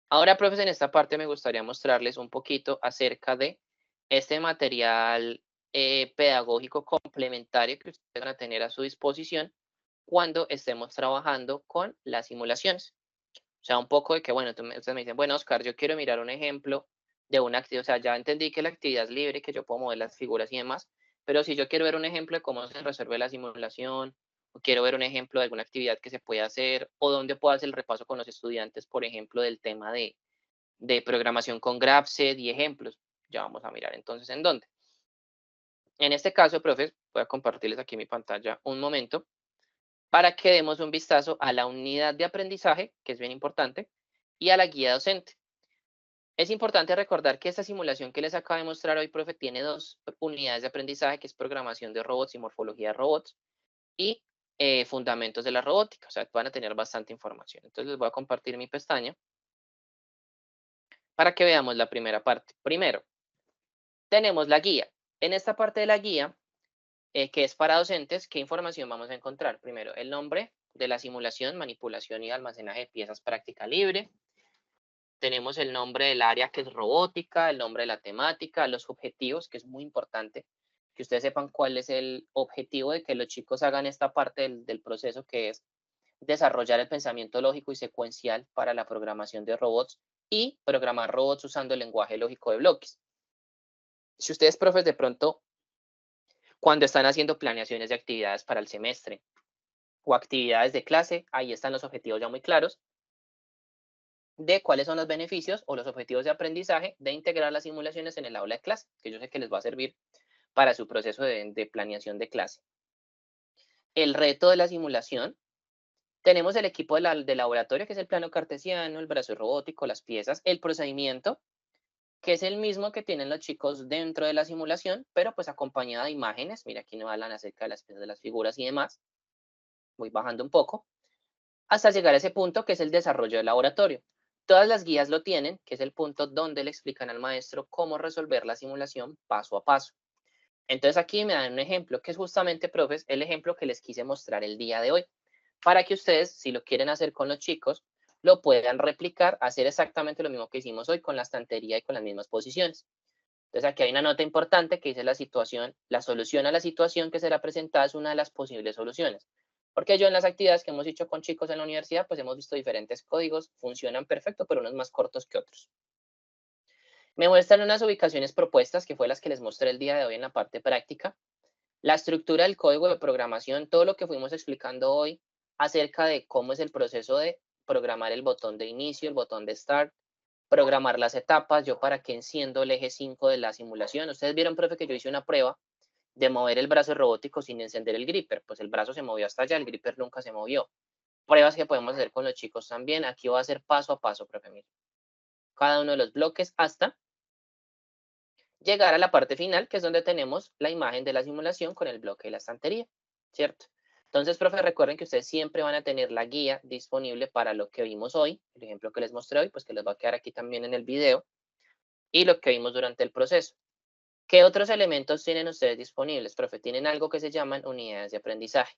Ahora, profes, en esta parte me gustaría mostrarles un poquito acerca de este material pedagógico complementario que ustedes van a tener a su disposición cuando estemos trabajando con las simulaciones. O sea, un poco de que, bueno, ustedes me dicen, bueno, Oscar, yo quiero mirar un ejemplo de una actividad, o sea, ya entendí que la actividad es libre, que yo puedo mover las figuras y demás, pero si yo quiero ver un ejemplo de cómo se resuelve la simulación, o quiero ver un ejemplo de alguna actividad que se puede hacer, o dónde puedo hacer el repaso con los estudiantes, por ejemplo, del tema de programación con Graph, y ejemplos. Ya vamos a mirar entonces en dónde. En este caso, profes, voy a compartirles aquí mi pantalla un momento para que demos un vistazo a la unidad de aprendizaje, que es bien importante, y a la guía docente. Es importante recordar que esta simulación que les acabo de mostrar hoy, profe, tiene dos unidades de aprendizaje, que es programación de robots y morfología de robots, y fundamentos de la robótica. O sea, van a tener bastante información. Entonces les voy a compartir mi pestaña para que veamos la primera parte. Primero, tenemos la guía. En esta parte de la guía, que es para docentes, ¿qué información vamos a encontrar? Primero, el nombre de la simulación, manipulación y almacenaje de piezas práctica libre. Tenemos el nombre del área, que es robótica, el nombre de la temática, los objetivos, que es muy importante que ustedes sepan cuál es el objetivo de que los chicos hagan esta parte del proceso, que es desarrollar el pensamiento lógico y secuencial para la programación de robots y programar robots usando el lenguaje lógico de bloques. Si ustedes, profes, de pronto, cuando están haciendo planeaciones de actividades para el semestre o actividades de clase, ahí están los objetivos ya muy claros de cuáles son los beneficios o los objetivos de aprendizaje de integrar las simulaciones en el aula de clase, que yo sé que les va a servir para su proceso de planeación de clase. El reto de la simulación. Tenemos el equipo de laboratorio, que es el plano cartesiano, el brazo robótico, las piezas, el procedimiento, que es el mismo que tienen los chicos dentro de la simulación, pero pues acompañada de imágenes. Mira, aquí nos hablan acerca de las piezas de las figuras y demás. Voy bajando un poco, hasta llegar a ese punto que es el desarrollo del laboratorio. Todas las guías lo tienen, que es el punto donde le explican al maestro cómo resolver la simulación paso a paso. Entonces aquí me dan un ejemplo, que es justamente, profes, el ejemplo que les quise mostrar el día de hoy, para que ustedes, si lo quieren hacer con los chicos, lo puedan replicar, hacer exactamente lo mismo que hicimos hoy con la estantería y con las mismas posiciones. Entonces aquí hay una nota importante que dice la solución a la situación que será presentada es una de las posibles soluciones. Porque yo en las actividades que hemos hecho con chicos en la universidad, pues hemos visto diferentes códigos, funcionan perfecto, pero unos más cortos que otros. Me muestran unas ubicaciones propuestas, que fue las que les mostré el día de hoy en la parte práctica. La estructura del código de programación, todo lo que fuimos explicando hoy acerca de cómo es el proceso de programar el botón de inicio, el botón de start, programar las etapas, yo para qué enciendo el eje 5 de la simulación. Ustedes vieron, profe, que yo hice una prueba de mover el brazo robótico sin encender el gripper. Pues el brazo se movió hasta allá, el gripper nunca se movió. Pruebas que podemos hacer con los chicos también. Aquí voy a hacer paso a paso, profe. Mire. Cada uno de los bloques hasta llegar a la parte final, que es donde tenemos la imagen de la simulación con el bloque de la estantería, ¿cierto? Entonces, profe, recuerden que ustedes siempre van a tener la guía disponible para lo que vimos hoy, el ejemplo que les mostré hoy, pues que les va a quedar aquí también en el video, y lo que vimos durante el proceso. ¿Qué otros elementos tienen ustedes disponibles, profe? Tienen algo que se llaman unidades de aprendizaje.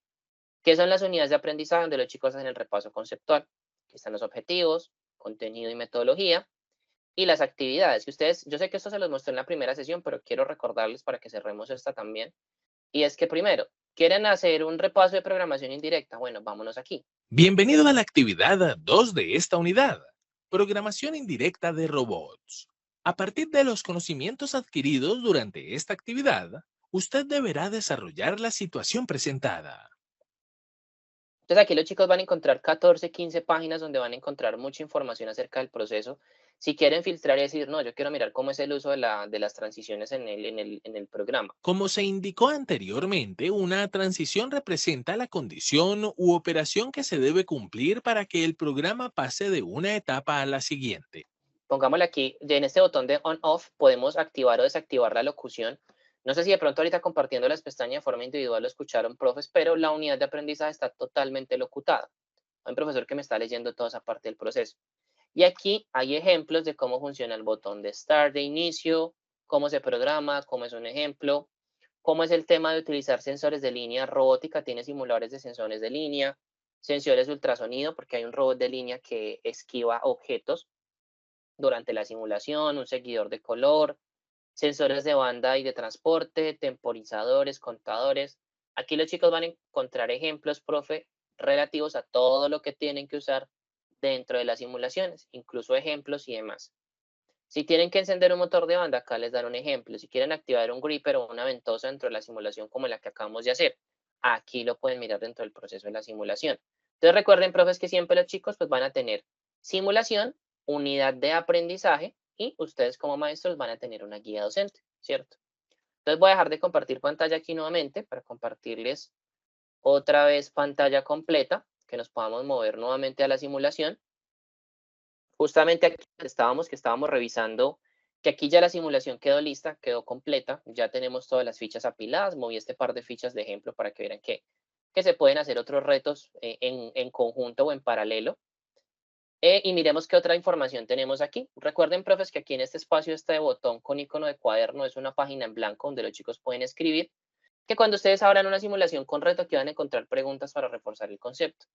¿Qué son las unidades de aprendizaje donde los chicos hacen el repaso conceptual? Aquí están los objetivos, contenido y metodología, y las actividades, que ustedes, yo sé que esto se los mostré en la primera sesión, pero quiero recordarles para que cerremos esta también. Y es que primero, ¿quieren hacer un repaso de programación indirecta? Bueno, vámonos aquí. Bienvenido a la actividad 2 de esta unidad, programación indirecta de robots. A partir de los conocimientos adquiridos durante esta actividad, usted deberá desarrollar la situación presentada. Entonces aquí los chicos van a encontrar 14, 15 páginas donde van a encontrar mucha información acerca del proceso. Si quieren filtrar y decir, no, yo quiero mirar cómo es el uso de las transiciones en el programa. Como se indicó anteriormente, una transición representa la condición u operación que se debe cumplir para que el programa pase de una etapa a la siguiente. Pongámosle aquí, en este botón de on-off podemos activar o desactivar la locución. No sé si de pronto ahorita compartiendo las pestañas de forma individual lo escucharon, profes, pero la unidad de aprendizaje está totalmente locutada. Hay un profesor que me está leyendo toda esa parte del proceso. Y aquí hay ejemplos de cómo funciona el botón de start, de inicio, cómo se programa, cómo es un ejemplo, cómo es el tema de utilizar sensores de línea robótica, tiene simuladores de sensores de línea, sensores de ultrasonido, porque hay un robot de línea que esquiva objetos durante la simulación, un seguidor de color, sensores de banda y de transporte, temporizadores, contadores. Aquí los chicos van a encontrar ejemplos, profe, relativos a todo lo que tienen que usar dentro de las simulaciones, incluso ejemplos y demás. Si tienen que encender un motor de banda, acá les dan un ejemplo. Si quieren activar un gripper o una ventosa dentro de la simulación como la que acabamos de hacer, aquí lo pueden mirar dentro del proceso de la simulación. Entonces recuerden, profes, que siempre los chicos pues van a tener simulación, unidad de aprendizaje y ustedes como maestros van a tener una guía docente, ¿cierto? Entonces voy a dejar de compartir pantalla aquí nuevamente para compartirles otra vez pantalla completa, que nos podamos mover nuevamente a la simulación. Justamente aquí que estábamos revisando, que aquí ya la simulación quedó lista, quedó completa, ya tenemos todas las fichas apiladas, moví este par de fichas de ejemplo para que vean que se pueden hacer otros retos en conjunto o en paralelo. Y miremos qué otra información tenemos aquí. Recuerden, profes, que aquí en este espacio este botón con icono de cuaderno es una página en blanco donde los chicos pueden escribir, que cuando ustedes abran una simulación con reto, aquí van a encontrar preguntas para reforzar el concepto.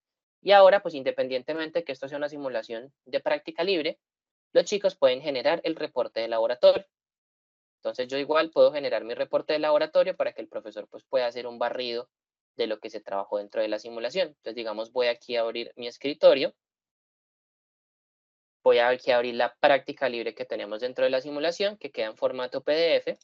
Y ahora, pues independientemente que esto sea una simulación de práctica libre, los chicos pueden generar el reporte de laboratorio. Entonces yo igual puedo generar mi reporte de laboratorio para que el profesor pues pueda hacer un barrido de lo que se trabajó dentro de la simulación. Entonces digamos voy aquí a abrir mi escritorio, voy aquí a abrir la práctica libre que tenemos dentro de la simulación que queda en formato PDF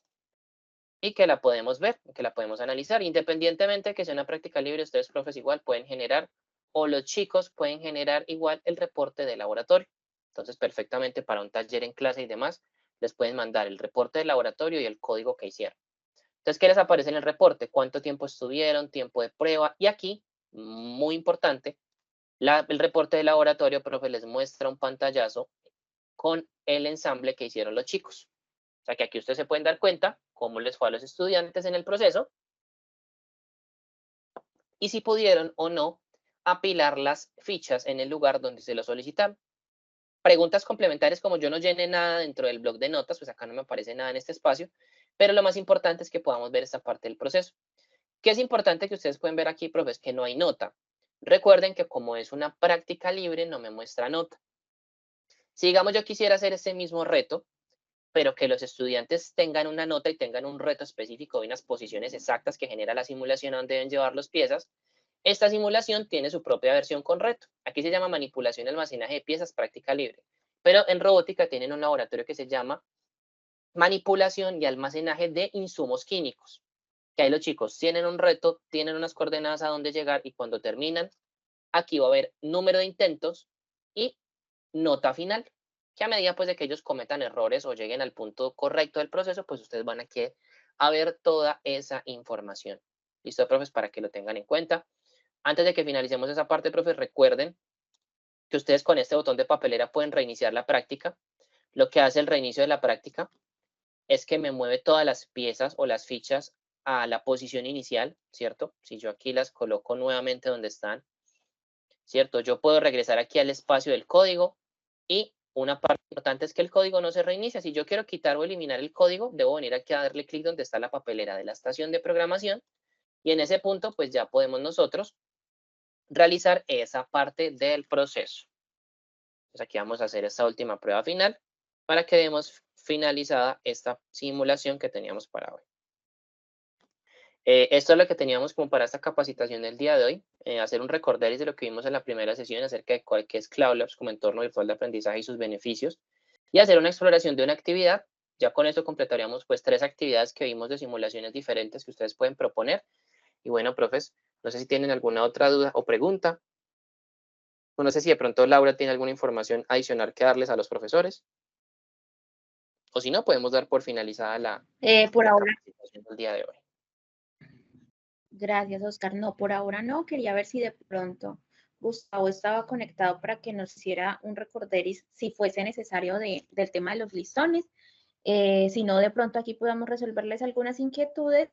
y que la podemos ver, que la podemos analizar. Independientemente de que sea una práctica libre, ustedes profes igual pueden generar o los chicos pueden generar igual el reporte de laboratorio. Entonces perfectamente para un taller en clase y demás, les pueden mandar el reporte de laboratorio y el código que hicieron. Entonces, ¿qué les aparece en el reporte? ¿Cuánto tiempo estuvieron? ¿Tiempo de prueba? Y aquí, muy importante, el reporte de laboratorio, profe, les muestra un pantallazo con el ensamble que hicieron los chicos. O sea que aquí ustedes se pueden dar cuenta cómo les fue a los estudiantes en el proceso y si pudieron o no apilar las fichas en el lugar donde se lo solicitaron. Preguntas complementarias, como yo no llené nada dentro del blog de notas, pues acá no me aparece nada en este espacio, pero lo más importante es que podamos ver esta parte del proceso. ¿Qué es importante que ustedes pueden ver aquí, profe? Es que no hay nota. Recuerden que como es una práctica libre, no me muestra nota. Si digamos yo quisiera hacer ese mismo reto, pero que los estudiantes tengan una nota y tengan un reto específico de unas posiciones exactas que genera la simulación a donde deben llevar las piezas, esta simulación tiene su propia versión con reto. Aquí se llama manipulación y almacenaje de piezas práctica libre. Pero en robótica tienen un laboratorio que se llama manipulación y almacenaje de insumos químicos. Que ahí los chicos tienen un reto, tienen unas coordenadas a dónde llegar y cuando terminan, aquí va a haber número de intentos y nota final, que a medida pues de que ellos cometan errores o lleguen al punto correcto del proceso, pues ustedes van aquí a ver toda esa información. ¿Listo, profes? Para que lo tengan en cuenta. Antes de que finalicemos esa parte, profes, recuerden que ustedes con este botón de papelera pueden reiniciar la práctica. Lo que hace el reinicio de la práctica es que me mueve todas las piezas o las fichas a la posición inicial, ¿cierto? Si yo aquí las coloco nuevamente donde están, ¿cierto? Yo puedo regresar aquí al espacio del código y una parte importante es que el código no se reinicia. Si yo quiero quitar o eliminar el código, debo venir aquí a darle clic donde está la papelera de la estación de programación y en ese punto pues ya podemos nosotros realizar esa parte del proceso. Entonces aquí vamos a hacer esta última prueba final para que demos finalizada esta simulación que teníamos para hoy. Esto es lo que teníamos como para esta capacitación del día de hoy, hacer un recorderis de lo que vimos en la primera sesión acerca de qué es Cloud Labs como entorno virtual de aprendizaje y sus beneficios, y hacer una exploración de una actividad. Ya con esto completaríamos pues 3 actividades que vimos de simulaciones diferentes que ustedes pueden proponer. Y bueno, profes, no sé si tienen alguna otra duda o pregunta. No sé si de pronto Laura tiene alguna información adicional que darles a los profesores. O si no, podemos dar por finalizada Por la ahora, capacitación del día de hoy. gracias, Oscar. No, por ahora no. Quería ver si de pronto Gustavo estaba conectado para que nos hiciera un recorderis si fuese necesario del tema de los listones. Si no, de pronto aquí podamos resolverles algunas inquietudes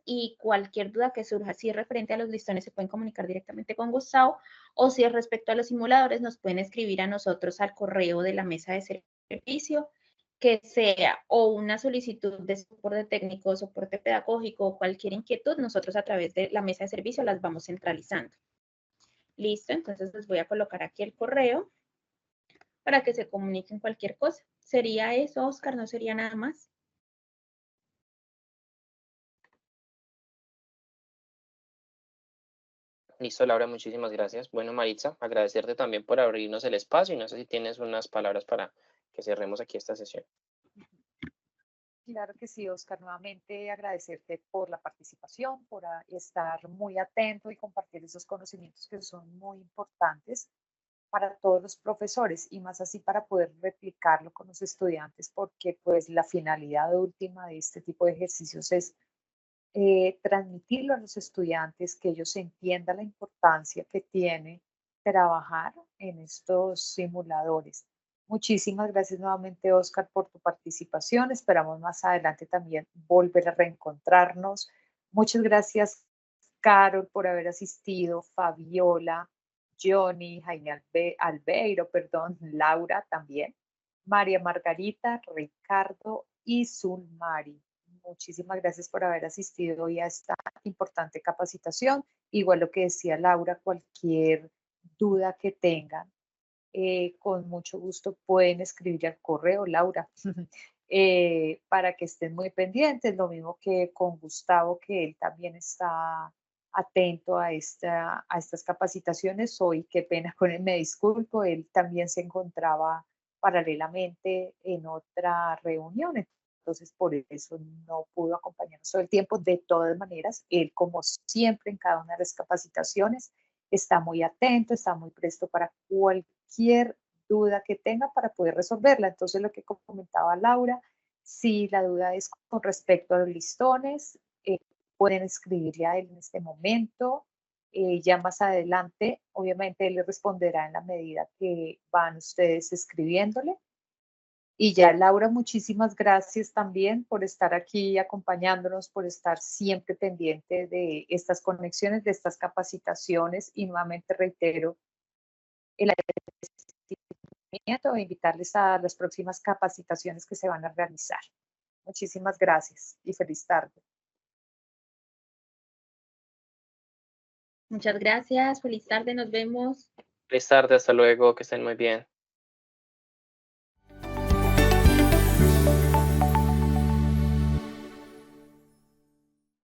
y cualquier duda que surja, si es referente a los listones, se pueden comunicar directamente con Gustavo, o si es respecto a los simuladores, nos pueden escribir a nosotros al correo de la mesa de servicio, que sea o una solicitud de soporte técnico, soporte pedagógico o cualquier inquietud, nosotros a través de la mesa de servicio las vamos centralizando. Listo, entonces les voy a colocar aquí el correo para que se comuniquen cualquier cosa. ¿Sería eso, Oscar? ¿No sería nada más? Listo, Laura, muchísimas gracias. Bueno, Maritza, agradecerte también por abrirnos el espacio y no sé si tienes unas palabras para que cerremos aquí esta sesión. Claro que sí, Oscar. Nuevamente agradecerte por la participación, por estar muy atento y compartir esos conocimientos que son muy importantes para todos los profesores y más así para poder replicarlo con los estudiantes, porque pues la finalidad última de este tipo de ejercicios es transmitirlo a los estudiantes, que ellos entiendan la importancia que tiene trabajar en estos simuladores. Muchísimas gracias nuevamente, Oscar, por tu participación. Esperamos más adelante también volver a reencontrarnos. Muchas gracias, Carol, por haber asistido, Fabiola, Johnny, Jaime Albeiro, perdón, Laura también, María Margarita, Ricardo y Zulmari. Muchísimas gracias por haber asistido hoy a esta importante capacitación. Igual lo que decía Laura, cualquier duda que tengan, con mucho gusto pueden escribir al correo, Laura, para que estén muy pendientes. Lo mismo que con Gustavo, que él también está atento a estas capacitaciones. Hoy, qué pena con él, me disculpo, él también se encontraba paralelamente en otra reunión. Entonces, por eso no pudo acompañarnos todo el tiempo. De todas maneras, él, como siempre, en cada una de las capacitaciones, está muy atento, está muy presto para cualquier duda que tenga para poder resolverla. Entonces, lo que comentaba Laura, si la duda es con respecto a los listones, pueden escribirle a él en este momento. Ya más adelante, obviamente, él le responderá en la medida que van ustedes escribiéndole. Y ya, Laura, muchísimas gracias también por estar aquí acompañándonos, por estar siempre pendiente de estas conexiones, de estas capacitaciones. Y nuevamente reitero el agradecimiento e invitarles a las próximas capacitaciones que se van a realizar. Muchísimas gracias y feliz tarde. Muchas gracias, feliz tarde, nos vemos. Feliz tarde, hasta luego, que estén muy bien.